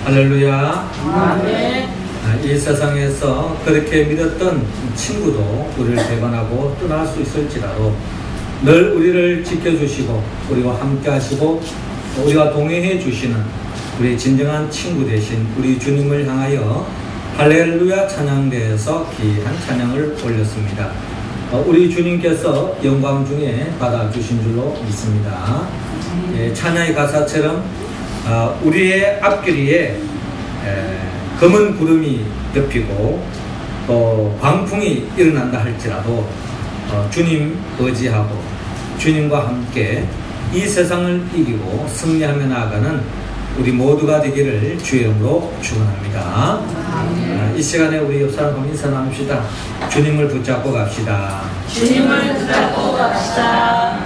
할렐루야. 아멘. 이 세상에서 그렇게 믿었던 친구도 우리를 배반하고 떠날 수 있을지라도 늘 우리를 지켜주시고 우리와 함께 하시고 우리와 동행해 주시는 우리 진정한 친구 되신 우리 주님을 향하여 할렐루야 찬양대에서 귀한 찬양을 올렸습니다. 우리 주님께서 영광 중에 받아주신 줄로 믿습니다. 찬양의 가사처럼 우리의 앞길에 검은 구름이 덮이고 또 광풍이 일어난다 할지라도 주님 의지하고 주님과 함께 이 세상을 이기고 승리하며 나아가는 우리 모두가 되기를 주의 이름으로 축원합니다. 이 시간에 우리 옆 사람과 인사 나눕시다. 주님을 붙잡고 갑시다. 주님을 붙잡고 갑시다.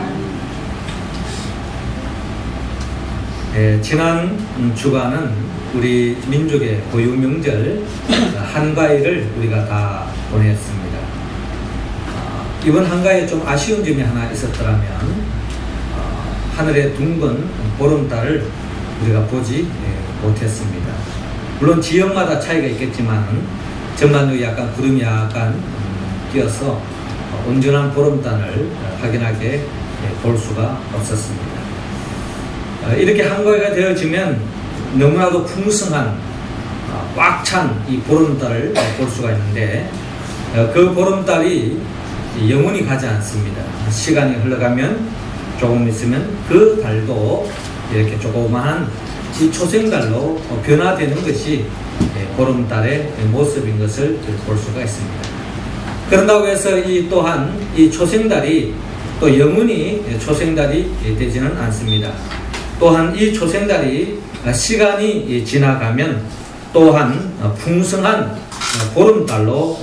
지난 주간은 우리 민족의 고유 명절 한가위를 우리가 다 보냈습니다. 이번 한가위에 좀 아쉬운 점이 하나 있었더라면 하늘에 둥근 보름달을 우리가 보지 못했습니다. 물론 지역마다 차이가 있겠지만 전반적으로 약간 구름이 약간 끼어서 온전한 보름달을 확인하게 볼 수가 없었습니다. 이렇게 한가위가 되어지면 너무나도 풍성한 꽉 찬 이 보름달을 볼 수가 있는데 그 보름달이 영원히 가지 않습니다. 시간이 흘러가면 조금 있으면 그 달도 이렇게 조그마한 이 초생달로 변화되는 것이 보름달의 모습인 것을 볼 수가 있습니다. 그런다고 해서 또한 이 초생달이 또 영원히 초생달이 되지는 않습니다. 또한 이 초생달이 시간이 지나가면 또한 풍성한 보름달로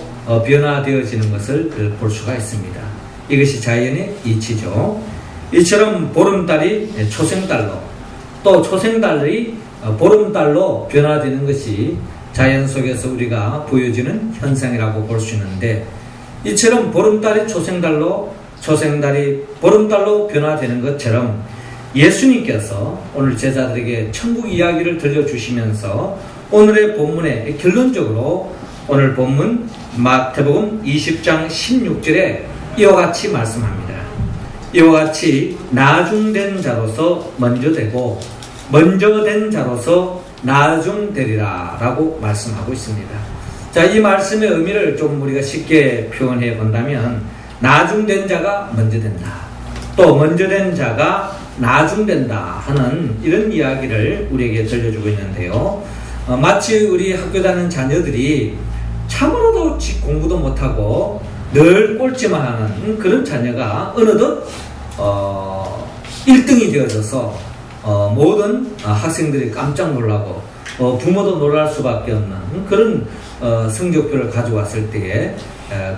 변화되어지는 것을 볼 수가 있습니다. 이것이 자연의 이치죠. 이처럼 보름달이 초생달로 또 초생달이 보름달로 변화되는 것이 자연 속에서 우리가 보여지는 현상이라고 볼 수 있는데, 이처럼 보름달이 초생달로 초생달이 보름달로 변화되는 것처럼 예수님께서 오늘 제자들에게 천국 이야기를 들려주시면서 오늘의 본문에 결론적으로 오늘 본문 마태복음 20장 16절에 이와 같이 말씀합니다. 이와 같이 나중된 자로서 먼저 되고 먼저 된 자로서 나중되리라 라고 말씀하고 있습니다. 자, 이 말씀의 의미를 좀 우리가 쉽게 표현해 본다면 나중된 자가 먼저 된다, 또 먼저 된 자가 나중된다 하는 이런 이야기를 우리에게 들려주고 있는데요. 마치 우리 학교 다니는 자녀들이 참으로도 공부도 못하고 늘 꼴찌만 하는 그런 자녀가 어느덧 1등이 되어져서 모든 학생들이 깜짝 놀라고 부모도 놀랄 수밖에 없는 그런 성적표를 가져왔을 때에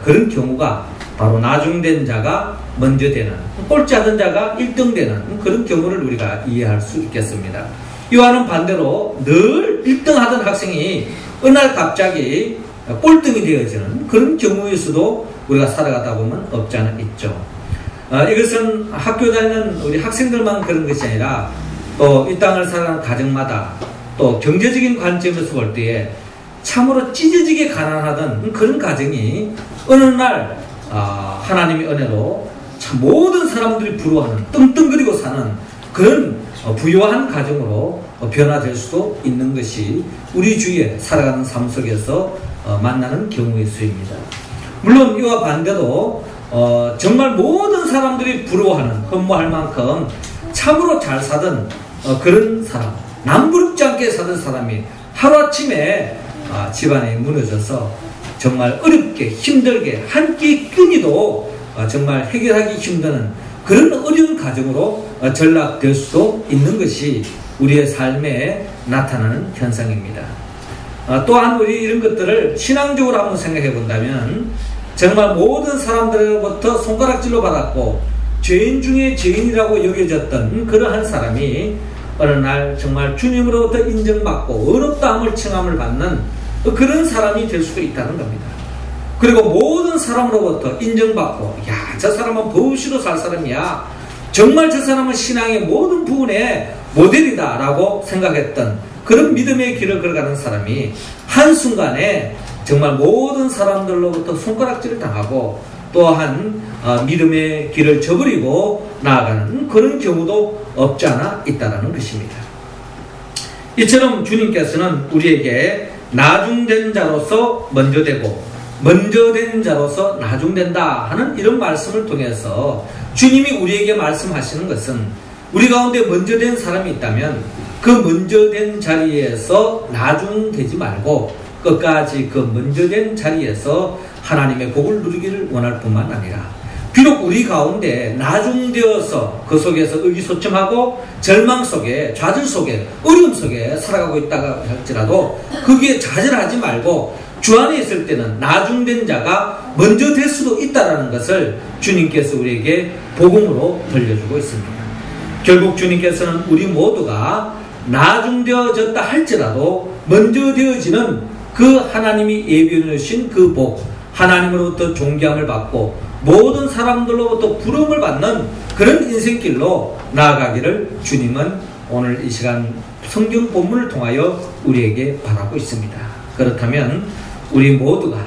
그런 경우가 바로 나중된 자가 먼저 되는, 꼴찌하던 자가 1등 되는 그런 경우를 우리가 이해할 수 있겠습니다. 이와는 반대로 늘 1등 하던 학생이 어느 날 갑자기 꼴등이 되어지는 그런 경우일 수도 우리가 살아가다 보면 없지 않아 있죠. 이것은 학교 다니는 우리 학생들만 그런 것이 아니라 또 이 땅을 살아가는 가정마다 또 경제적인 관점에서 볼 때에 참으로 찢어지게 가난하던 그런 가정이 어느 날 하나님의 은혜로 참 모든 사람들이 부러워하는 떵떵거리고 사는 그런 부유한 가정으로 변화될 수도 있는 것이 우리 주위에 살아가는 삶 속에서 만나는 경우의 수입니다. 물론 이와 반대로 정말 모든 사람들이 부러워하는, 흠모할 만큼 참으로 잘 사던 그런 사람, 남부럽지 않게 사던 사람이 하루아침에 집안이 무너져서 정말 어렵게 힘들게 한 끼 끊이도 정말 해결하기 힘든 그런 어려운 가정으로 전락될 수도 있는 것이 우리의 삶에 나타나는 현상입니다. 또한 우리 이런 것들을 신앙적으로 한번 생각해 본다면 정말 모든 사람들로부터 손가락질로 받았고 죄인 중에 죄인이라고 여겨졌던 그러한 사람이 어느 날 정말 주님으로부터 인정받고 어렵다함을 칭함을 받는 그런 사람이 될 수도 있다는 겁니다. 그리고 모든 사람으로부터 인정받고, 야, 저 사람은 버우시로 살 사람이야, 정말 저 사람은 신앙의 모든 부분에 모델이다 라고 생각했던 그런 믿음의 길을 걸어가는 사람이 한순간에 정말 모든 사람들로부터 손가락질을 당하고 또한 믿음의 길을 저버리고 나아가는 그런 경우도 없지 않아 있다는 것입니다. 이처럼 주님께서는 우리에게 나중된 자로서 먼저 되고 먼저 된 자로서 나중된다 하는 이런 말씀을 통해서 주님이 우리에게 말씀하시는 것은 우리 가운데 먼저 된 사람이 있다면 그 먼저 된 자리에서 나중되지 말고 끝까지 그 먼저 된 자리에서 하나님의 복을 누리기를 원할 뿐만 아니라 비록 우리 가운데 나중되어서 그 속에서 의기소침하고 절망 속에 좌절 속에 어려움 속에 살아가고 있다가 할지라도 거기에 좌절하지 말고 주 안에 있을 때는 나중된 자가 먼저 될 수도 있다는 것을 주님께서 우리에게 복음으로 들려주고 있습니다. 결국 주님께서는 우리 모두가 나중되어졌다 할지라도 먼저 되어지는 그 하나님이 예비해 주신 그 복, 하나님으로부터 존경을 받고 모든 사람들로부터 부름을 받는 그런 인생길로 나아가기를 주님은 오늘 이 시간 성경 본문을 통하여 우리에게 바라고 있습니다. 그렇다면 우리 모두가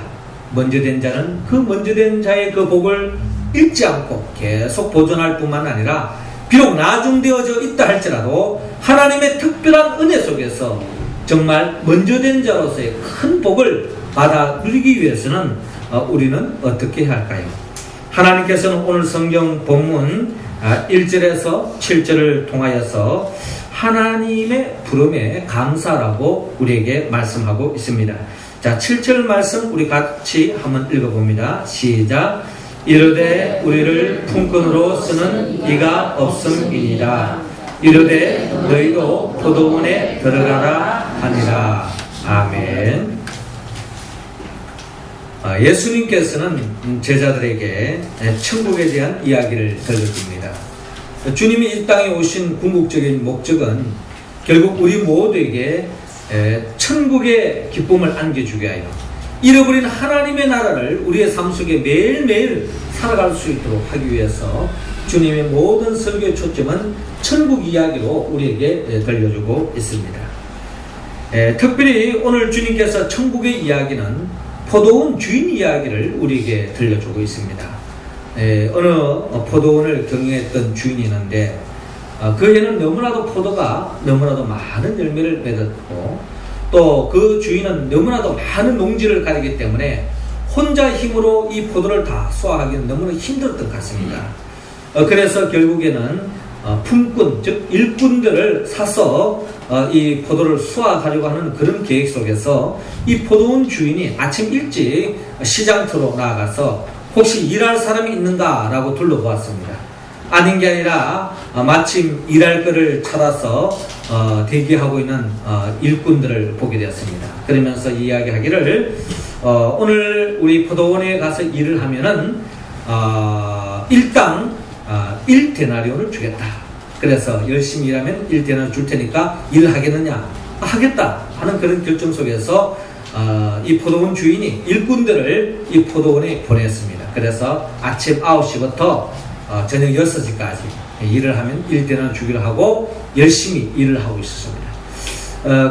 먼저 된 자는 그 먼저 된 자의 그 복을 잃지 않고 계속 보존할 뿐만 아니라 비록 나중되어져 있다 할지라도 하나님의 특별한 은혜 속에서 정말 먼저 된 자로서의 큰 복을 받아 누리기 위해서는 우리는 어떻게 해야 할까요? 하나님께서는 오늘 성경 본문 1절에서 7절을 통하여서 하나님의 부름에 감사라고 우리에게 말씀하고 있습니다. 자, 7절 말씀 우리 같이 한번 읽어봅니다. 시작. 이르되 우리를 품꾼으로 쓰는 이가 없음이니라. 이르되 너희도 포도원에 들어가라 하니라. 아멘. 예수님께서는 제자들에게 천국에 대한 이야기를 들려줍니다. 주님이 이 땅에 오신 궁극적인 목적은 결국 우리 모두에게 천국의 기쁨을 안겨주게 하여 잃어버린 하나님의 나라를 우리의 삶 속에 매일매일 살아갈 수 있도록 하기 위해서 주님의 모든 설교의 초점은 천국 이야기로 우리에게 들려주고 있습니다. 특별히 오늘 주님께서 천국의 이야기는 포도원 주인 이야기를 우리에게 들려주고 있습니다. 어느 포도원을 경영했던 주인이 있는데 그에는 너무나도 포도가 너무나도 많은 열매를 맺었고 또 그 주인은 너무나도 많은 농지를 가지기 때문에 혼자 힘으로 이 포도를 다 소화하기는 너무나 힘들었던 것 같습니다. 그래서 결국에는 품꾼 즉 일꾼들을 사서 이 포도를 수확하려고 하는 그런 계획 속에서 이 포도원 주인이 아침 일찍 시장터로 나아가서 혹시 일할 사람이 있는가 라고 둘러보았습니다. 아닌 게 아니라 마침 일할 거를 찾아서 대기하고 있는 일꾼들을 보게 되었습니다. 그러면서 이야기하기를 오늘 우리 포도원에 가서 일을 하면은 일당 1데나리온을 주겠다. 그래서 열심히 일하면 1데나리온 줄 테니까 일을 하겠느냐? 하겠다 하는 그런 결정 속에서 이 포도원 주인이 일꾼들을 이 포도원에 보냈습니다. 그래서 아침 9시부터 저녁 6시까지 일을 하면 1데나리온 주기로 하고 열심히 일을 하고 있었습니다.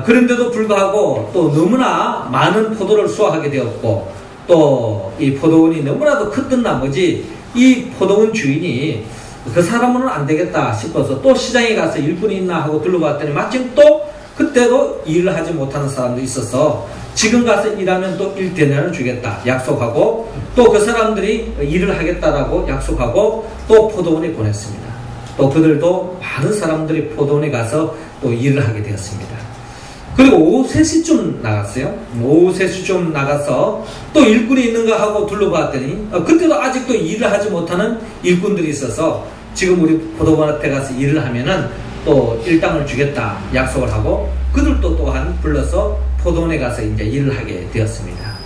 그런데도 불구하고 또 너무나 많은 포도를 수확하게 되었고 또 이 포도원이 너무나도 컸던 나머지 이 포도원 주인이 그 사람은 안 되겠다 싶어서 또 시장에 가서 일꾼이 있나 하고 둘러봤더니 마침 또 그때도 일을 하지 못하는 사람도 있어서 지금 가서 일하면 또 1데나리온을 주겠다 약속하고 또 그 사람들이 일을 하겠다라고 약속하고 또 포도원에 보냈습니다. 또 그들도 많은 사람들이 포도원에 가서 또 일을 하게 되었습니다. 그리고 오후 3시쯤 나갔어요. 오후 3시쯤 나가서 또 일꾼이 있는가 하고 둘러봤더니 그때도 아직도 일을 하지 못하는 일꾼들이 있어서 지금 우리 포도원한테 가서 일을 하면은 또 일당을 주겠다 약속을 하고 그들도 또한 불러서 포도원에 가서 이제 일을 하게 되었습니다.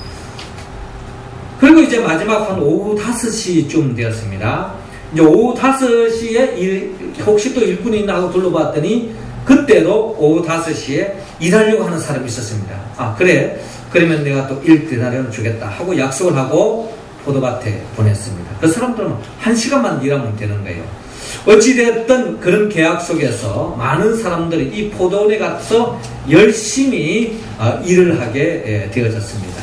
그리고 이제 마지막 한 오후 5시쯤 되었습니다. 이제 오후 5시에 혹시 또 일꾼이 있나 하고 둘러봤더니 그때도 오후 5시에 일하려고 하는 사람이 있었습니다. 그래 그러면 내가 또 1데나리온을 주겠다 하고 약속을 하고 포도밭에 보냈습니다. 그 사람들은 1시간만 일하면 되는 거예요. 어찌되었든 그런 계약 속에서 많은 사람들이 이 포도원에 가서 열심히 일을 하게 되어졌습니다.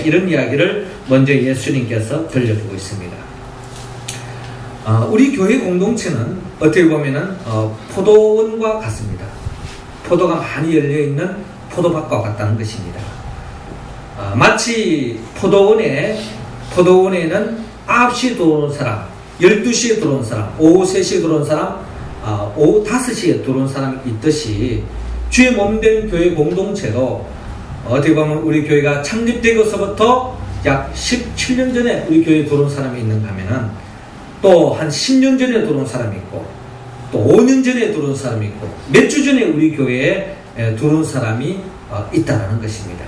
이런 이야기를 먼저 예수님께서 들려주고 있습니다. 우리 교회 공동체는 어떻게 보면은 포도원과 같습니다. 포도가 많이 열려있는 포도밭과 같다는 것입니다. 마치 포도원에는 9시에 들어오는 사람, 12시에 들어온 사람, 오후 3시에 들어온 사람, 오후 5시에 들어온 사람이 있듯이 주의 몸된 교회 공동체도 어떻게 보면 우리 교회가 창립되고서부터 약 17년 전에 우리 교회에 들어온 사람이 있는가 하면은 또 한 10년 전에 들어온 사람이 있고 또 5년 전에 들어온 사람이 있고 몇 주 전에 우리 교회에 들어온 사람이 있다는 것입니다.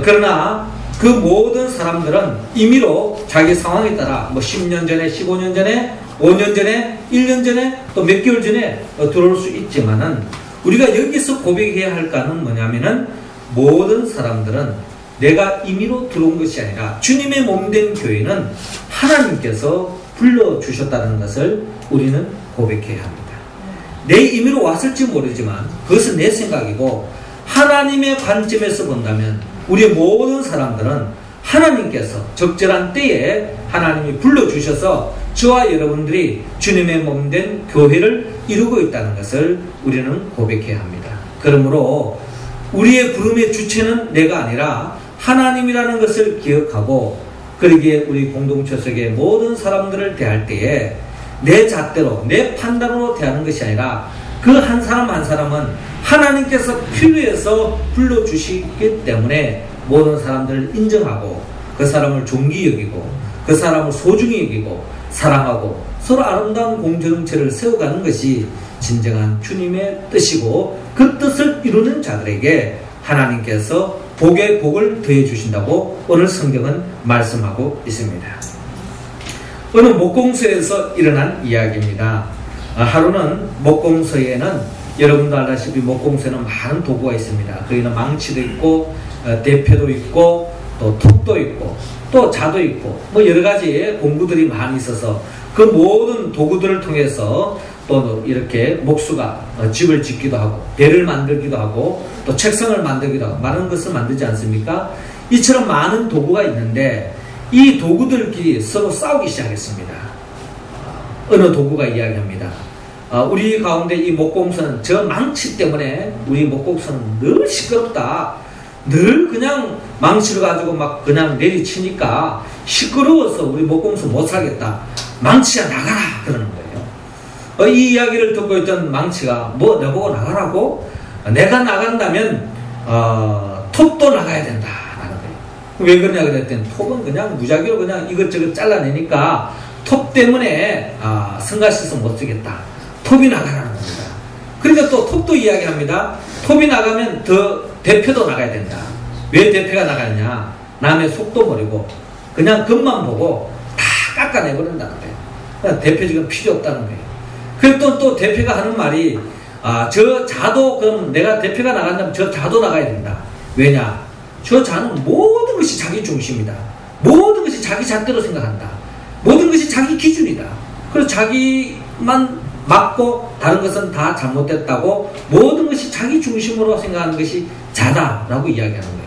그러나 그 모든 사람들은 임의로 자기 상황에 따라 10년 전에, 15년 전에, 5년 전에, 1년 전에, 또 몇 개월 전에 들어올 수 있지만은 우리가 여기서 고백해야 할 까는 뭐냐면은 모든 사람들은 내가 임의로 들어온 것이 아니라 주님의 몸된 교회는 하나님께서 불러주셨다는 것을 우리는 고백해야 합니다. 내 임의로 왔을지 모르지만 그것은 내 생각이고 하나님의 관점에서 본다면 우리 모든 사람들은 하나님께서 적절한 때에 하나님이 불러주셔서 저와 여러분들이 주님의 몸된 교회를 이루고 있다는 것을 우리는 고백해야 합니다. 그러므로 우리의 부름의 주체는 내가 아니라 하나님이라는 것을 기억하고 그러기에 우리 공동체 속의 모든 사람들을 대할 때에 내 잣대로 내 판단으로 대하는 것이 아니라 그 한 사람 한 사람은 하나님께서 필요해서 불러주시기 때문에 모든 사람들을 인정하고 그 사람을 존귀 여기고 그 사람을 소중히 여기고 사랑하고 서로 아름다운 공동체를 세워가는 것이 진정한 주님의 뜻이고 그 뜻을 이루는 자들에게 하나님께서 복의 복을 더해 주신다고 오늘 성경은 말씀하고 있습니다. 어느 목공소에서 일어난 이야기입니다. 하루는 목공소에는 여러분도 알다시피 목공소에는 많은 도구가 있습니다. 거기는 망치도 있고 대패도 있고 또 톱도 있고 또 자도 있고 여러 가지 공구들이 많이 있어서 그 모든 도구들을 통해서 또 이렇게 목수가 집을 짓기도 하고 배를 만들기도 하고 또 책상을 만들기도 하고 많은 것을 만들지 않습니까? 이처럼 많은 도구가 있는데 이 도구들끼리 서로 싸우기 시작했습니다. 어느 도구가 이야기합니다. 우리 가운데 이 목공소는 저 망치 때문에 우리 목공소는 늘 시끄럽다. 늘 그냥 망치를 가지고 막 그냥 내리치니까 시끄러워서 우리 목공소 못 살겠다. 망치야 나가라 그러는 거예요. 이 이야기를 듣고 있던 망치가 뭐 내보고 나가라고? 내가 나간다면 톱도 나가야 된다 라는 거예요. 왜 그러냐 그랬더니 톱은 그냥 무작위로 그냥 이것저것 잘라내니까 톱 때문에 성가시서 못 쓰겠다. 톱이 나가라는 겁니다. 그러니까 또 톱도 이야기합니다. 톱이 나가면 더 대표도 나가야 된다. 왜 대표가 나가느냐? 남의 속도 모르고 그냥 겉만 보고 다 깎아내버린다는 거예요. 대표 지금 필요 없다는 거예요. 그리고 또 대표가 하는 말이 저 자도 그럼 내가 대표가 나간다면 저 자도 나가야 된다. 왜냐? 저 자는 모든 것이 자기 중심이다. 모든 것이 자기 잣대로 생각한다. 모든 것이 자기 기준이다. 그래서 자기만 맞고 다른 것은 다 잘못됐다고 모든 것이 자기 중심으로 생각하는 것이 자다라고 이야기하는 거예요.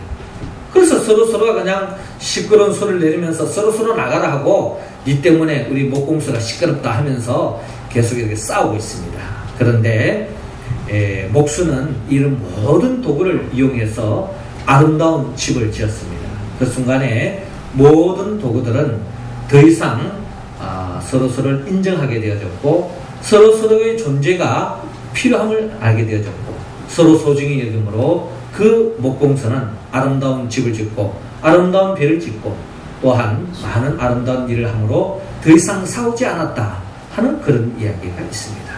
그래서 서로가 그냥 시끄러운 소리를 내리면서 서로 나가라 하고 니 때문에 우리 목공소가 시끄럽다 하면서 계속 이렇게 싸우고 있습니다. 그런데 목수는 이런 모든 도구를 이용해서 아름다운 집을 지었습니다. 그 순간에 모든 도구들은 더 이상 서로를 인정하게 되어졌고 서로의 존재가 필요함을 알게 되어졌고 서로 소중히 여김으로 그 목공소는 아름다운 집을 짓고 아름다운 배를 짓고 또한 많은 아름다운 일을 함으로 더 이상 싸우지 않았다 하는 그런 이야기가 있습니다.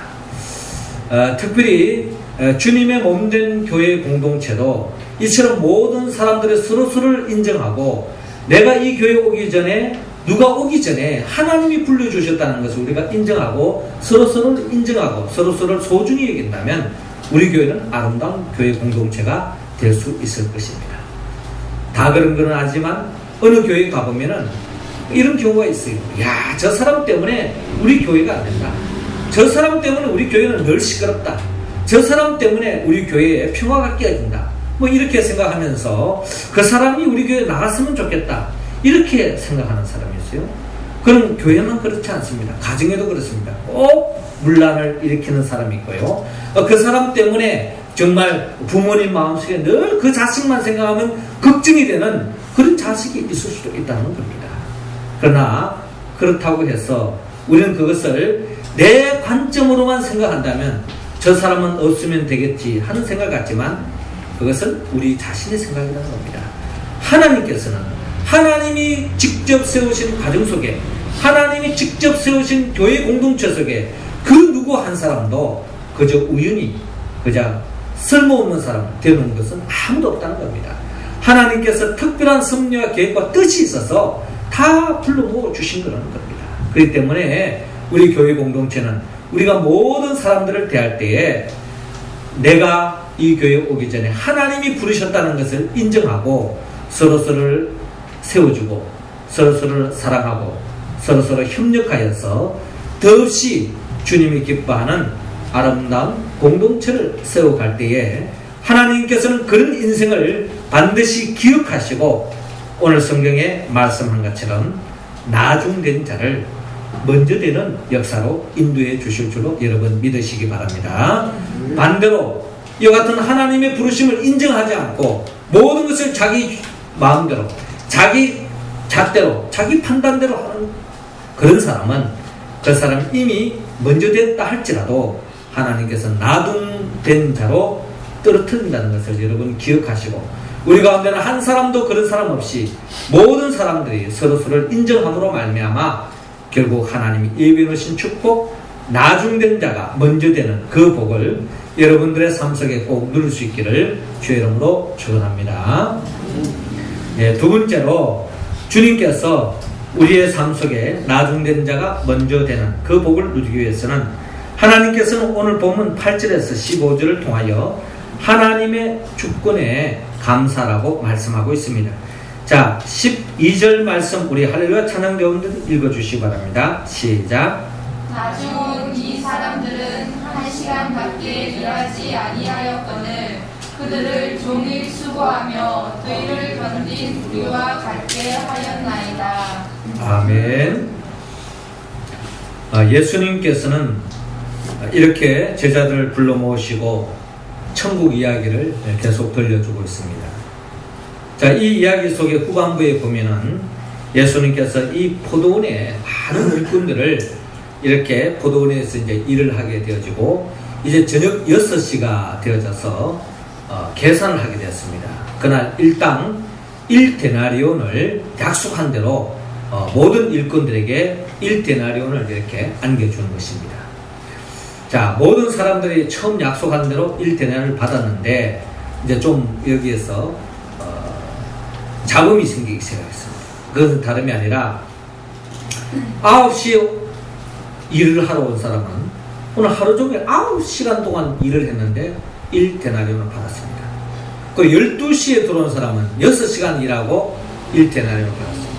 특별히 주님의 몸된 교회 공동체도 이처럼 모든 사람들의 서로를 인정하고 내가 이 교회에 오기 전에 누가 오기 전에 하나님이 불러주셨다는 것을 우리가 인정하고 서로를 인정하고 서로를 소중히 여긴다면 우리 교회는 아름다운 교회 공동체가 될 수 있을 것입니다. 다 그런 건 아니지만 어느 교회에 가보면은 이런 경우가 있어요. 야, 저 사람 때문에 우리 교회가 안 된다. 저 사람 때문에 우리 교회는 늘 시끄럽다. 저 사람 때문에 우리 교회에 평화가 깨어진다. 뭐 이렇게 생각하면서 그 사람이 우리 교회에 나갔으면 좋겠다. 이렇게 생각하는 사람이었어요. 그럼 교회만 그렇지 않습니다. 가정에도 그렇습니다. 꼭 문란을 일으키는 사람이 있고요. 그 사람 때문에 정말 부모님 마음속에 늘 그 자식만 생각하면 걱정이 되는 그런 자식이 있을 수도 있다는 겁니다. 그러나 그렇다고 해서 우리는 그것을 내 관점으로만 생각한다면 저 사람은 없으면 되겠지 하는 생각 같지만 그것은 우리 자신의 생각이라는 겁니다. 하나님께서는 하나님이 직접 세우신 가정 속에 하나님이 직접 세우신 교회 공동체 속에 그 누구 한 사람도 그저 우연히 그저 쓸모없는 사람 되는 것은 아무도 없다는 겁니다. 하나님께서 특별한 섭리와 계획과 뜻이 있어서 다 불러 모아 주신 거라는 겁니다. 그렇기 때문에 우리 교회 공동체는 우리가 모든 사람들을 대할 때에 내가 이 교회에 오기 전에 하나님이 부르셨다는 것을 인정하고 서로서로를 세워주고 서로서로를 사랑하고 서로서로 협력하여서 더없이 주님이 기뻐하는 아름다운 공동체를 세워갈 때에 하나님께서는 그런 인생을 반드시 기억하시고 오늘 성경에 말씀한 것처럼 나중된 자를 먼저 되는 역사로 인도해 주실 줄로 여러분 믿으시기 바랍니다. 반대로 이와 같은 하나님의 부르심을 인정하지 않고 모든 것을 자기 마음대로 자기 잣대로 자기 판단대로 하는 그런 사람은 그 사람 이미 먼저 됐다 할지라도 하나님께서 나중된 자로 떨어뜨린다는 것을 여러분 기억하시고 우리 가운데는 한 사람도 그런 사람 없이 모든 사람들이 서로서로를 인정함으로 말미암아 결국 하나님이 예비해 놓으신 축복 나중된 자가 먼저 되는 그 복을 여러분들의 삶 속에 꼭 누릴 수 있기를 주의 이름으로 축원합니다. 네, 두 번째로 주님께서 우리의 삶 속에 나중된 자가 먼저 되는 그 복을 누리기 위해서는 하나님께서는 오늘 본문 8절에서 15절을 통하여 하나님의 주권에 감사라고 말씀하고 있습니다. 자, 12절 말씀 우리 할렐루야 찬양 배우분들 읽어주시기 바랍니다. 시작. 나중 이 사람들은 1시간밖에 일하지 아니하였거늘 그들을 종일 수고하며 더위를 견딘 우리와 같게 하였나이다. 아멘. 예수님께서는 이렇게 제자들을 불러 모으시고 천국 이야기를 계속 들려주고 있습니다. 자, 이 이야기 속의 후반부에 보면은 예수님께서 이 포도원의 많은 일꾼들을 이렇게 포도원에서 이제 일을 하게 되어지고 이제 저녁 6시가 되어져서 계산을 하게 되었습니다. 그날 일당 1데나리온을 약속한 대로 모든 일꾼들에게 1데나리온을 이렇게 안겨주는 것입니다. 자, 모든 사람들이 처음 약속한 대로 1데나리온을 받았는데 이제 좀 여기에서 잡음이 생기기 시작했습니다. 그것은 다름이 아니라 9시에 일을 하러 온 사람은 오늘 하루 종일 9시간 동안 일을 했는데 1데나리온을 받았습니다. 그 12시에 들어온 사람은 6시간 일하고 1데나리온을 받았습니다.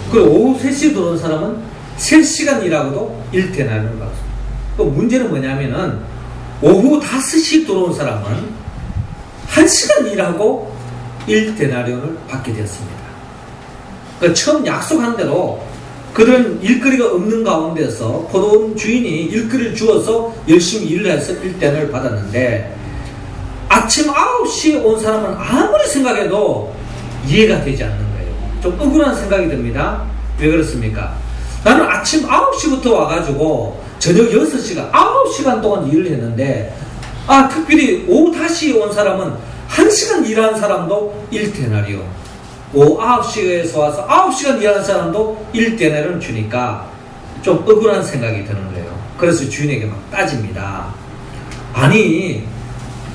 그리고 오후 3시에 들어온 사람은 3시간 일하고도 1데나리온을 받았습니다. 그 문제는 뭐냐면은 오후 5시에 들어온 사람은 1시간 일하고 1데나리온을 받게 되었습니다. 그 처음 약속한 대로 그들은 일거리가 없는 가운데서 포도원 주인이 일거리를 주어서 열심히 일을 해서 1데나리온을 받았는데 아침 9시에 온 사람은 아무리 생각해도 이해가 되지 않는 거예요. 좀 억울한 생각이 듭니다. 왜 그렇습니까? 나는 아침 9시부터 와가지고 저녁 6시간 9시간 동안 일을 했는데 특별히 오후 5시에 온 사람은 1시간 일한 사람도 1데나리온, 오후 9시에서 와서 9시간 일한 사람도 1데나리온 주니까 좀 억울한 생각이 드는 거예요. 그래서 주인에게 막 따집니다. 아니,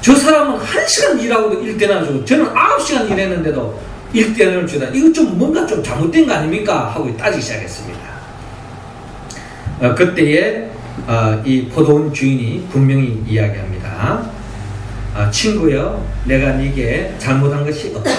저 사람은 1시간 일하고도 1데나리온 주고 저는 9시간 일했는데도 1데나리온 주다. 이거 좀 뭔가 좀 잘못된 거 아닙니까? 하고 따지기 시작했습니다. 그때에 이 포도원 주인이 분명히 이야기합니다. 친구여, 내가 네게 잘못한 것이 없다.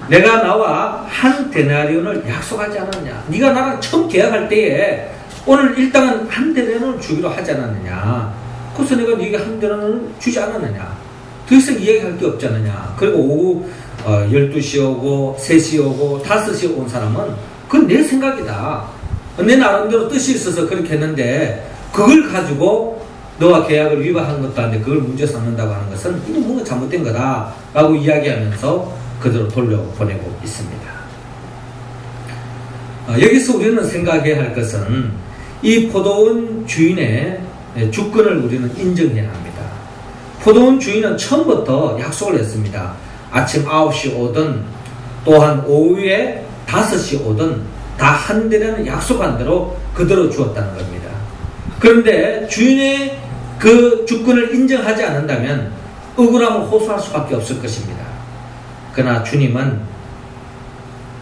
내가 나와 1데나리온을 약속하지 않았냐? 네가 나랑 처음 계약할 때에 오늘 일당은 한 대련을 주기로 하지 않았느냐. 그래서 내가 네가 한 대련을 주지 않았느냐. 더 이상 이야기할 게 없지 않느냐. 그리고 오후 12시 오고 3시 오고 5시 온 사람은 그건 내 생각이다. 내 나름대로 뜻이 있어서 그렇게 했는데 그걸 가지고 너와 계약을 위반한 것도 아닌데 그걸 문제 삼는다고 하는 것은 이건 뭔가 잘못된 거다 라고 이야기하면서 그대로 돌려보내고 있습니다. 여기서 우리는 생각해야 할 것은 이 포도원 주인의 주권을 우리는 인정해야 합니다. 포도원 주인은 처음부터 약속을 했습니다. 아침 9시 오든 또한 오후에 5시 오든 다 한 대라는 약속한 대로 그대로 주었다는 겁니다. 그런데 주인의 그 주권을 인정하지 않는다면 억울함을 호소할 수밖에 없을 것입니다. 그러나 주님은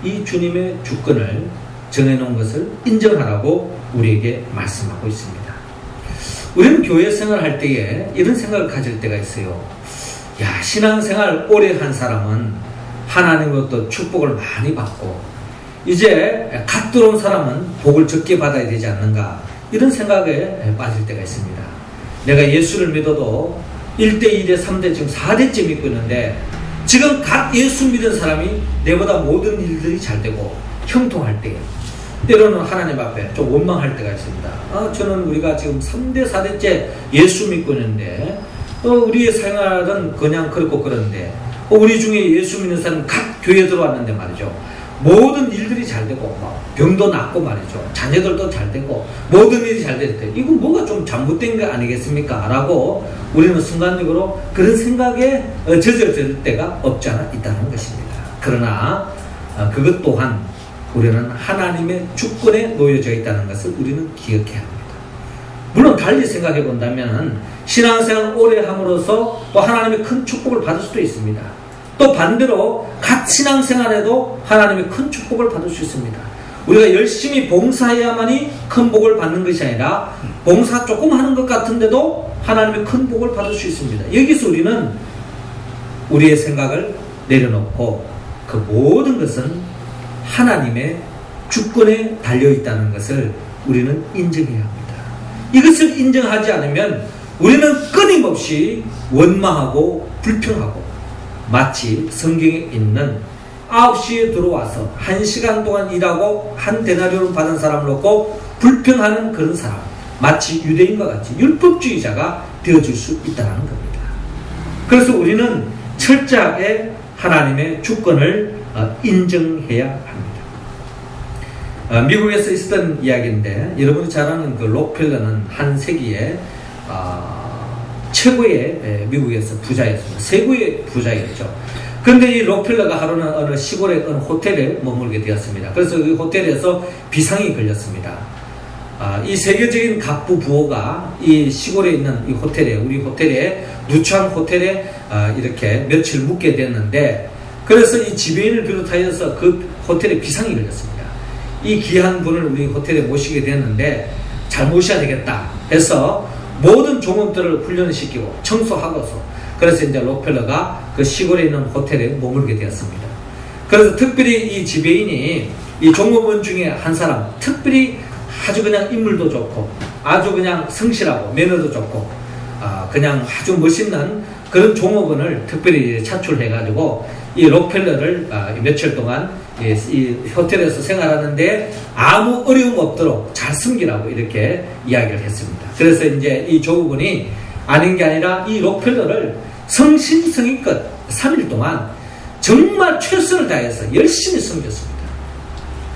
이 주님의 주권을 정해놓은 것을 인정하라고 우리에게 말씀하고 있습니다. 우리는 교회 생활할 때에 이런 생각을 가질 때가 있어요. 야, 신앙생활 오래 한 사람은 하나님으로부터 축복을 많이 받고 이제 갓 들어온 사람은 복을 적게 받아야 되지 않는가, 이런 생각에 빠질 때가 있습니다. 내가 예수를 믿어도 1대, 2대, 3대, 지금 4대째 믿고 있는데 지금 갓 예수 믿은 사람이 내보다 모든 일들이 잘 되고 형통할 때에 때로는 하나님 앞에 좀 원망할 때가 있습니다. 저는 우리가 지금 3대, 4대째 예수 믿고 있는데 우리의 생활은 그냥 그렇고 그런데 우리 중에 예수 믿는 사람은 갓 교회 들어왔는데 말이죠. 모든 일들이 잘 되고 병도 낫고 말이죠. 자녀들도 잘 되고 모든 일이 잘 될 때 이건 뭐가 좀 잘못된 거 아니겠습니까? 라고 우리는 순간적으로 그런 생각에 젖어들 때가 없지 않아 있다는 것입니다. 그러나 그것 또한 우리는 하나님의 주권에 놓여져 있다는 것을 우리는 기억해야 합니다. 물론 달리 생각해 본다면 신앙생활을 오래 함으로써 또 하나님의 큰 축복을 받을 수도 있습니다. 또 반대로 갓 신앙생활에도 하나님의 큰 축복을 받을 수 있습니다. 우리가 열심히 봉사해야만이 큰 복을 받는 것이 아니라 봉사 조금 하는 것 같은데도 하나님의 큰 복을 받을 수 있습니다. 여기서 우리는 우리의 생각을 내려놓고 그 모든 것은 하나님의 주권에 달려있다는 것을 우리는 인정해야 합니다. 이것을 인정하지 않으면 우리는 끊임없이 원망하고 불평하고 마치 성경에 있는 9시에 들어와서 1시간 동안 일하고 한 데나리온을 받은 사람을 놓고 불평하는 그런 사람, 마치 유대인과 같이 율법주의자가 되어줄 수 있다는 겁니다. 그래서 우리는 철저하게 하나님의 주권을 인정해야 합니다. 미국에서 있었던 이야기인데 여러분이 잘 아는 그 록펠러는 한 세기에 최고의 미국에서 부자였습니다. 세고의 부자였죠. 그런데 이 록펠러가 하루는 어느 시골의 어느 호텔에 머물게 되었습니다. 그래서 그 호텔에서 비상이 걸렸습니다. 이 세계적인 갑부 부호가 이 시골에 있는 이 호텔에, 우리 호텔에, 누추한 호텔에 이렇게 며칠 묵게 됐는데, 그래서 이 지배인을 비롯하여서 그 호텔에 비상이 걸렸습니다. 이 귀한 분을 우리 호텔에 모시게 됐는데 잘 모셔야 되겠다 해서 모든 종업들을 훈련을 시키고 청소하고서, 그래서 이제 록펠러가 그 시골에 있는 호텔에 머물게 되었습니다. 그래서 특별히 이 지배인이 이 종업원 중에 한 사람, 특별히 아주 그냥 인물도 좋고 아주 그냥 성실하고 매너도 좋고 그냥 아주 멋있는 그런 종업원을 특별히 차출해가지고 이 록펠러를 며칠 동안 이 호텔에서 생활하는데 아무 어려움 없도록 잘 섬기라고 이렇게 이야기를 했습니다. 그래서 이제 이 조부분이 아닌 게 아니라 이 록펠러를 성심성의껏 3일 동안 정말 최선을 다해서 열심히 섬겼습니다.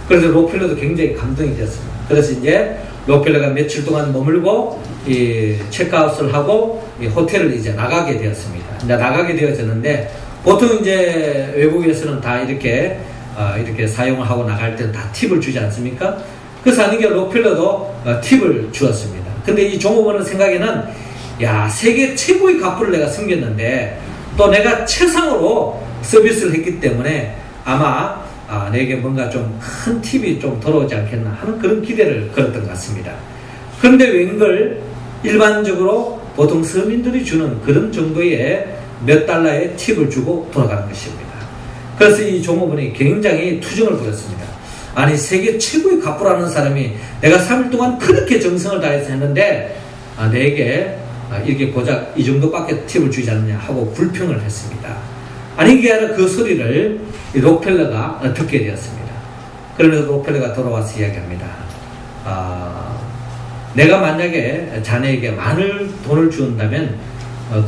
그래서 록펠러도 굉장히 감동이 되었습니다. 그래서 이제 록펠러가 며칠 동안 머물고 이 체크아웃을 하고 이 호텔을 이제 나가게 되었습니다. 이제 나가게 되어졌는데 보통 이제 외국에서는 다 이렇게 사용을 하고 나갈 때는 다 팁을 주지 않습니까? 그래서 하는 게 록펠러도 팁을 주었습니다. 근데 이 종업원의 생각에는 야, 세계 최고의 갑부를 내가 섬겼는데 또 내가 최상으로 서비스를 했기 때문에 아마 내게 뭔가 좀 큰 팁이 좀 돌아오지 않겠나 하는 그런 기대를 걸었던 것 같습니다. 그런데 웬걸 일반적으로 보통 서민들이 주는 그런 정도의 몇 달러의 팁을 주고 돌아가는 것입니다. 그래서 이 종업원이 굉장히 투정을 부렸습니다. 아니 세계 최고의 갑부라는 사람이 내가 3일 동안 그렇게 정성을 다해서 했는데 내게 이렇게 고작 이 정도밖에 팁을 주지 않느냐 하고 불평을 했습니다. 아니 그게 아니라 그 소리를 록펠러가 듣게 되었습니다. 그러면서 록펠러가 돌아와서 이야기합니다. 내가 만약에 자네에게 많은 돈을 주었다면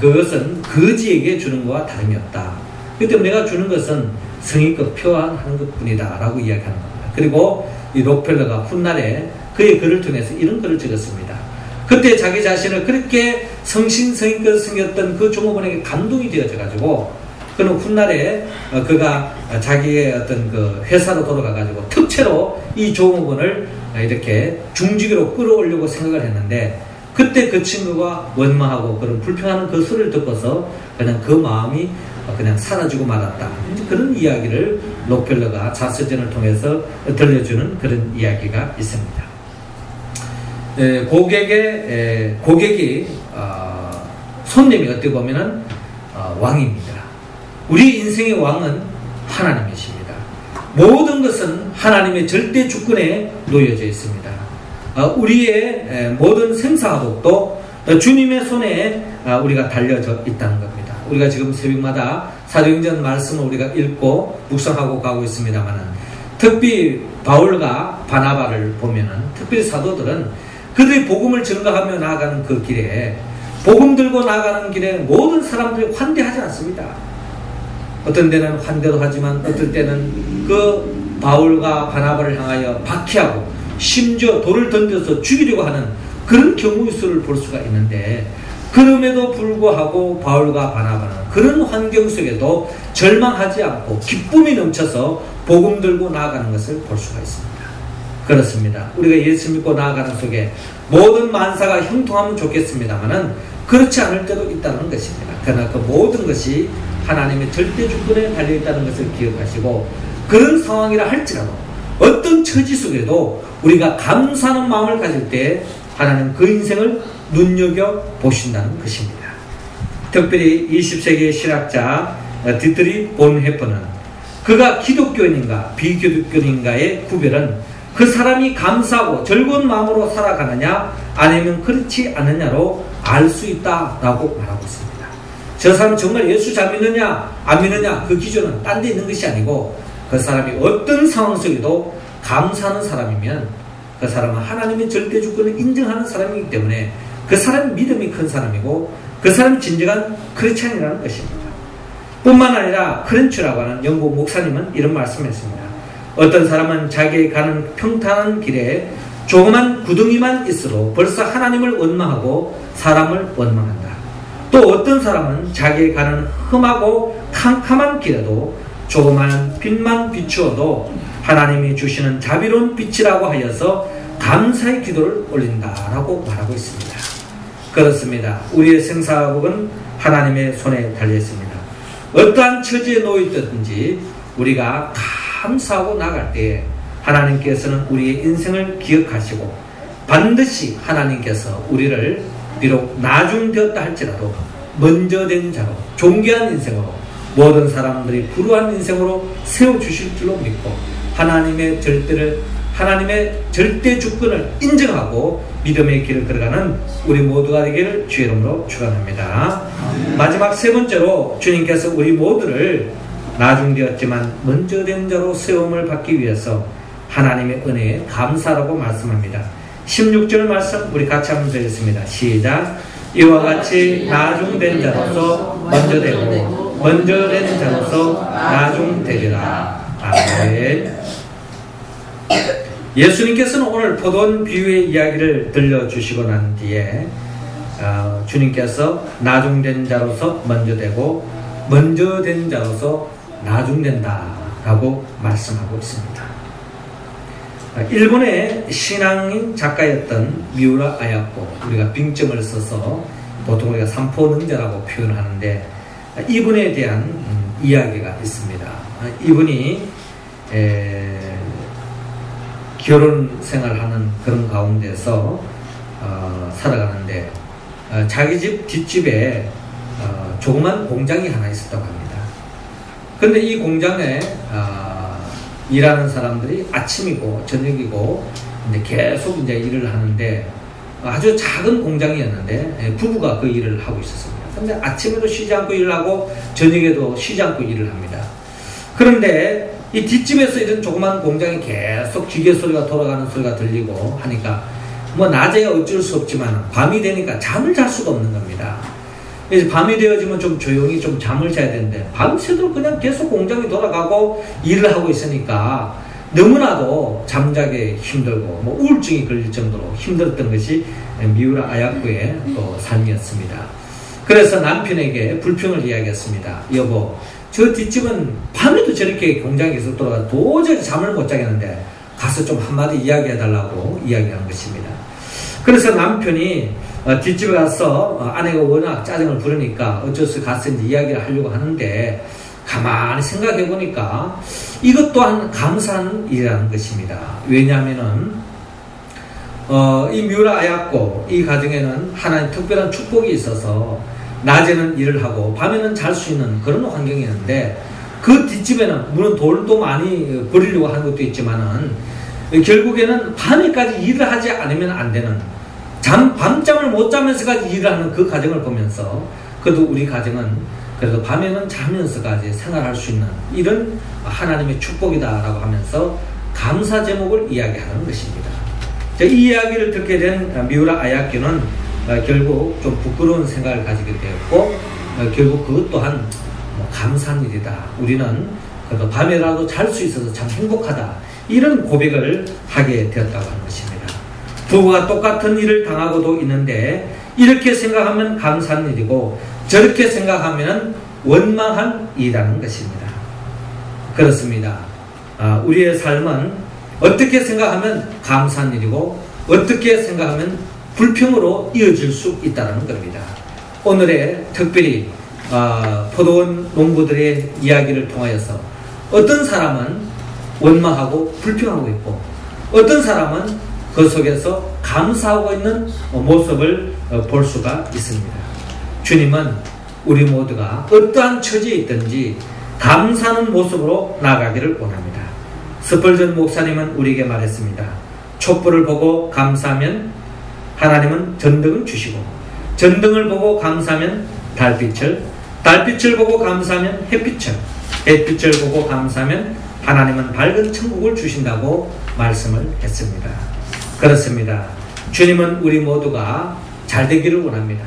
그것은 거지에게 주는 것과 다름이 없다. 그렇기 때문에 내가 주는 것은 성의껏 표현하는 것뿐이다 라고 이야기하는 겁니다. 그리고 이 록펠러가 훗날에 그의 글을 통해서 이런 글을 적었습니다. 그때 자기 자신을 그렇게 성심성의껏 섬겼던 그 종업원에게 감동이 되어져 가지고 그는 훗날에 그가 자기의 어떤 그 회사로 돌아가 가지고 특채로 이 종업원을 이렇게 중직으로 끌어오려고 생각을 했는데 그때 그 친구가 원망하고 그런 불평하는 그 소리를 듣고서 그냥 그 마음이 그냥 사라지고 말았다. 그런 이야기를 록펠러가 자서전을 통해서 들려주는 그런 이야기가 있습니다. 고객이 손님이 어떻게 보면은 왕입니다. 우리 인생의 왕은 하나님이십니다. 모든 것은 하나님의 절대 주권에 놓여져 있습니다. 우리의 모든 생사화복도 주님의 손에 우리가 달려져 있다는 겁니다. 우리가 지금 새벽마다 사도행전 말씀을 우리가 읽고 묵상하고 가고 있습니다만은 특히 바울과 바나바를 보면은 특별히 사도들은 그들이 복음을 전가하며 나아가는 그 길에 복음 들고 나아가는 길에 모든 사람들이 환대하지 않습니다. 어떤 때는 환대도 하지만 어떤 때는 그 바울과 바나바를 향하여 박해하고 심지어 돌을 던져서 죽이려고 하는 그런 경우의 수를 볼 수가 있는데 그럼에도 불구하고 바울과 바나바는 그런 환경 속에도 절망하지 않고 기쁨이 넘쳐서 복음 들고 나아가는 것을 볼 수가 있습니다. 그렇습니다. 우리가 예수 믿고 나아가는 속에 모든 만사가 형통하면 좋겠습니다만은 그렇지 않을 때도 있다는 것입니다. 그러나 그 모든 것이 하나님의 절대 주권에 달려있다는 것을 기억하시고 그런 상황이라 할지라도 어떤 처지 속에도 우리가 감사하는 마음을 가질 때 하나님 그 인생을 눈여겨보신다는 것입니다. 특별히 20세기의 신학자 디트리 본헤퍼는 그가 기독교인인가 비기독교인가의 구별은 그 사람이 감사하고 즐거운 마음으로 살아가느냐 아니면 그렇지 않느냐로 알 수 있다라고 말하고 있습니다. 저 사람이 정말 예수 잘 믿느냐 안 믿느냐 그 기준은 딴 데 있는 것이 아니고 그 사람이 어떤 상황 속에도 감사하는 사람이면 그 사람은 하나님의 절대 주권을 인정하는 사람이기 때문에 그 사람이 믿음이 큰 사람이고 그 사람이 진정한 크리스찬이라는 것입니다. 뿐만 아니라 크렌츠라고 하는 영국 목사님은 이런 말씀을 했습니다. 어떤 사람은 자기의 가는 평탄한 길에 조그만 구덩이만 있어도 벌써 하나님을 원망하고 사람을 원망한다. 또 어떤 사람은 자기의 가는 험하고 캄캄한 길에도 조그만 빛만 비추어도 하나님이 주시는 자비로운 빛이라고 하여서 감사의 기도를 올린다라고 말하고 있습니다. 그렇습니다. 우리의 생사복은 하나님의 손에 달려있습니다. 어떠한 처지에 놓여있든지 우리가 감사하고 나갈 때에 하나님께서는 우리의 인생을 기억하시고 반드시 하나님께서 우리를 비록 나중되었다 할지라도 먼저 된 자로 존귀한 인생으로 모든 사람들이 불우한 인생으로 세워주실 줄로 믿고 하나님의 절대 주권을 인정하고 믿음의 길을 걸어가는 우리 모두가 되기를 주의 이름으로 축원합니다. 마지막 세 번째로 주님께서 우리 모두를 나중되었지만 먼저 된 자로 세움을 받기 위해서 하나님의 은혜에 감사라고 말씀합니다. 16절 말씀 우리 같이 한번 드리겠습니다. 시작. 이와 같이 나중된 자로서 먼저 되고 먼저 된 자로서 나중되리라. 아멘. 예수님께서는 오늘 포도원 비유의 이야기를 들려주시고 난 뒤에 주님께서 나중된 자로서 먼저 되고 먼저 된 자로서 나중된다라고 말씀하고 있습니다. 일본의 신앙인 작가였던 미우라 아야코, 우리가 빙점을 써서 보통 우리가 삼포능자라고 표현하는데 이분에 대한 이야기가 있습니다. 이분이 결혼 생활하는 그런 가운데서 살아가는데 자기 집 뒷집에 조그만 공장이 하나 있었다고 합니다. 그런데 이 공장에 일하는 사람들이 아침이고 저녁이고 이제 계속 이제 일을 하는데 아주 작은 공장이었는데 부부가 그 일을 하고 있었습니다. 근데 아침에도 쉬지 않고 일을 하고 저녁에도 쉬지 않고 일을 합니다. 그런데 이 뒷집에서 이런 조그만 공장이 계속 기계 소리가 돌아가는 소리가 들리고 하니까 뭐 낮에야 어쩔 수 없지만 밤이 되니까 잠을 잘 수가 없는 겁니다. 그래서 밤이 되어지면 좀 조용히 좀 잠을 자야 되는데 밤새도록 그냥 계속 공장이 돌아가고 일을 하고 있으니까 너무나도 잠자기 힘들고 뭐 우울증이 걸릴 정도로 힘들었던 것이 미우라 아야코의 또 삶이었습니다. 그래서 남편에게 불평을 이야기했습니다. 여보, 저 뒷집은 밤에도 저렇게 공장이 계속 돌아가 도저히 잠을 못 자겠는데 가서 좀 한마디 이야기해달라고 이야기한 것입니다. 그래서 남편이 뒷집에 가서 아내가 워낙 짜증을 부르니까 어쩔 수 없이 가서 이제 이야기를 하려고 하는데 가만히 생각해 보니까 이것 또한 감사한 일이라는 것입니다. 왜냐하면은 이 미우라 아야코 이 가정에는 하나님 특별한 축복이 있어서 낮에는 일을 하고 밤에는 잘 수 있는 그런 환경이었는데 그 뒷집에는 물론 돌도 많이 버리려고 하는 것도 있지만은 결국에는 밤에까지 일을 하지 않으면 안 되는 밤잠을 못 자면서까지 일을 하는 그 가정을 보면서 그래도 우리 가정은 그래도 밤에는 자면서까지 생활할 수 있는 이런 하나님의 축복이다라고 하면서 감사 제목을 이야기하는 것입니다. 이 이야기를 듣게 된 미우라 아야코는 결국 좀 부끄러운 생각을 가지게 되었고 결국 그것 또한 감사한 일이다. 우리는 그래도 밤에라도 잘 수 있어서 참 행복하다. 이런 고백을 하게 되었다고 하는 것입니다. 부부가 똑같은 일을 당하고도 있는데 이렇게 생각하면 감사한 일이고 저렇게 생각하면 원망한 일이라는 것입니다. 그렇습니다. 우리의 삶은 어떻게 생각하면 감사한 일이고 어떻게 생각하면 불평으로 이어질 수 있다는 겁니다. 오늘의 특별히 포도원 농부들의 이야기를 통하여서 어떤 사람은 원망하고 불평하고 있고 어떤 사람은 그 속에서 감사하고 있는 모습을 볼 수가 있습니다. 주님은 우리 모두가 어떠한 처지에 있든지 감사하는 모습으로 나아가기를 원합니다. 스펄전 목사님은 우리에게 말했습니다. 촛불을 보고 감사하면 하나님은 전등을 주시고 전등을 보고 감사하면 달빛을 보고 감사하면 햇빛을 보고 감사하면 하나님은 밝은 천국을 주신다고 말씀을 했습니다. 그렇습니다. 주님은 우리 모두가 잘 되기를 원합니다.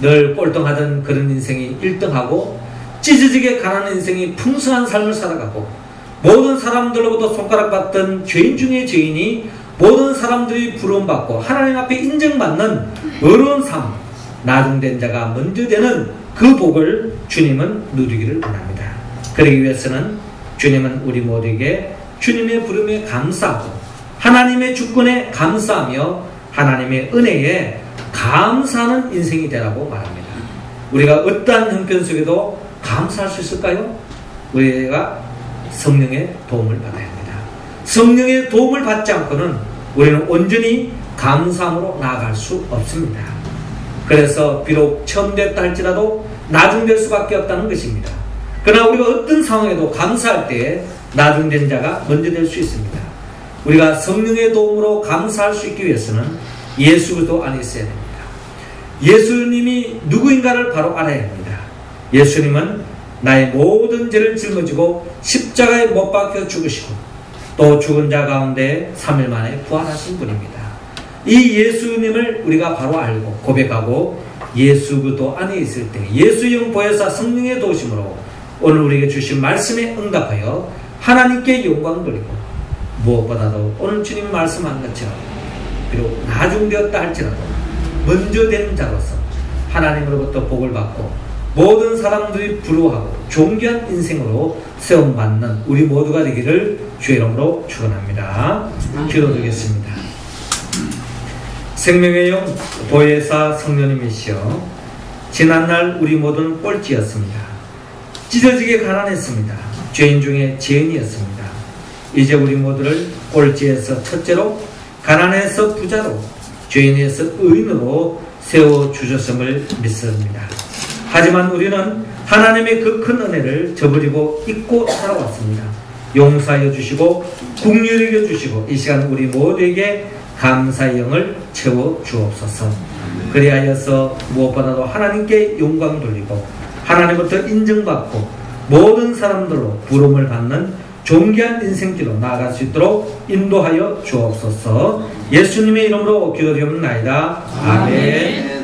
늘 꼴등하던 그런 인생이 1등하고 찢어지게 가난한 인생이 풍성한 삶을 살아가고 모든 사람들로부터 손가락받던 죄인 중에 죄인이 모든 사람들이 부름받고 하나님 앞에 인정받는 어려운 삶, 나중된 자가 먼저 되는 그 복을 주님은 누리기를 원합니다. 그러기 위해서는 주님은 우리 모두에게 주님의 부름에 감사하고 하나님의 주권에 감사하며 하나님의 은혜에 감사하는 인생이 되라고 말합니다. 우리가 어떠한 형편 속에도 감사할 수 있을까요? 우리가 성령의 도움을 받아야 합니다. 성령의 도움을 받지 않고는 우리는 온전히 감사함으로 나아갈 수 없습니다. 그래서 비록 처음 됐다 할지라도 나중될 수밖에 없다는 것입니다. 그러나 우리가 어떤 상황에도 감사할 때에 나중된 자가 먼저 될 수 있습니다. 우리가 성령의 도움으로 감사할 수 있기 위해서는 예수 그리스도 안에 있어야 됩니다. 예수님이 누구인가를 바로 알아야 합니다. 예수님은 나의 모든 죄를 짊어지고 십자가에 못 박혀 죽으시고 또 죽은 자 가운데 3일 만에 부활하신 분입니다. 이 예수님을 우리가 바로 알고 고백하고 예수 그리스도 안에 있을 때 예수 영 보혜사 성령의 도우심으로 오늘 우리에게 주신 말씀에 응답하여 하나님께 영광 돌리고 무엇보다도 오늘 주님이 말씀한 것처럼 비록 나중되었다 할지라도 먼저 된 자로서 하나님으로부터 복을 받고 모든 사람들이 부러워하고 존귀한 인생으로 세움받는 우리 모두가 되기를 주의 이름으로 축원합니다. 기도드리겠습니다. 생명의 영 보혜사 성령님이시여 지난날 우리 모두는 꼴찌였습니다. 찢어지게 가난했습니다. 죄인 중에 죄인이었습니다. 이제 우리 모두를 꼴찌에서 첫째로 가난해서 부자로 죄인에서 의인으로 세워주셨음을 믿습니다. 하지만 우리는 하나님의 그 큰 은혜를 저버리고 잊고 살아왔습니다. 용서하여 주시고 긍휼히 여겨 주시고 이 시간 우리 모두에게 감사의 영을 채워 주옵소서. 그리하여서 무엇보다도 하나님께 영광 돌리고 하나님부터 인정받고 모든 사람들로 부름을 받는 존귀한 인생길로 나아갈 수 있도록 인도하여 주옵소서. 예수님의 이름으로 기도드립니다. 아멘.